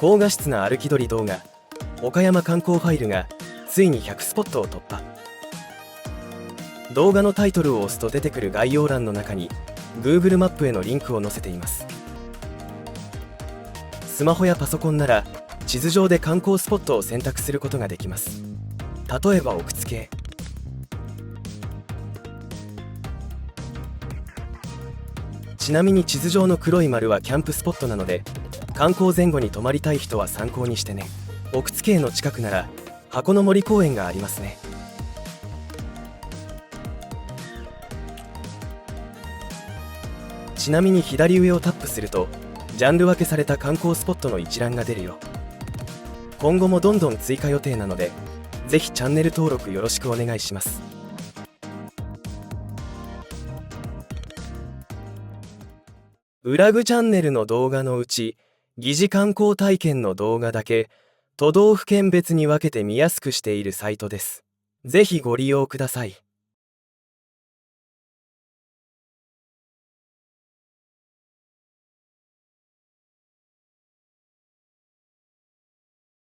高画質な歩き撮り動画岡山観光ファイルがついに100スポットを突破。動画のタイトルを押すと出てくる概要欄の中に Google マップへのリンクを載せています。スマホやパソコンなら地図上で観光スポットを選択することができます。例えば奥津渓、ちなみに地図上の黒い丸はキャンプスポットなので、観光前後に泊まりたい人は参考にしてね。奥津渓の近くなら箱の森公園がありますね。ちなみに左上をタップするとジャンル分けされた観光スポットの一覧が出るよ。今後もどんどん追加予定なので、ぜひチャンネル登録よろしくお願いします。裏具チャンネルの動画のうち、疑似観光体験の動画だけ都道府県別に分けて見やすくしているサイトです。ぜひご利用ください。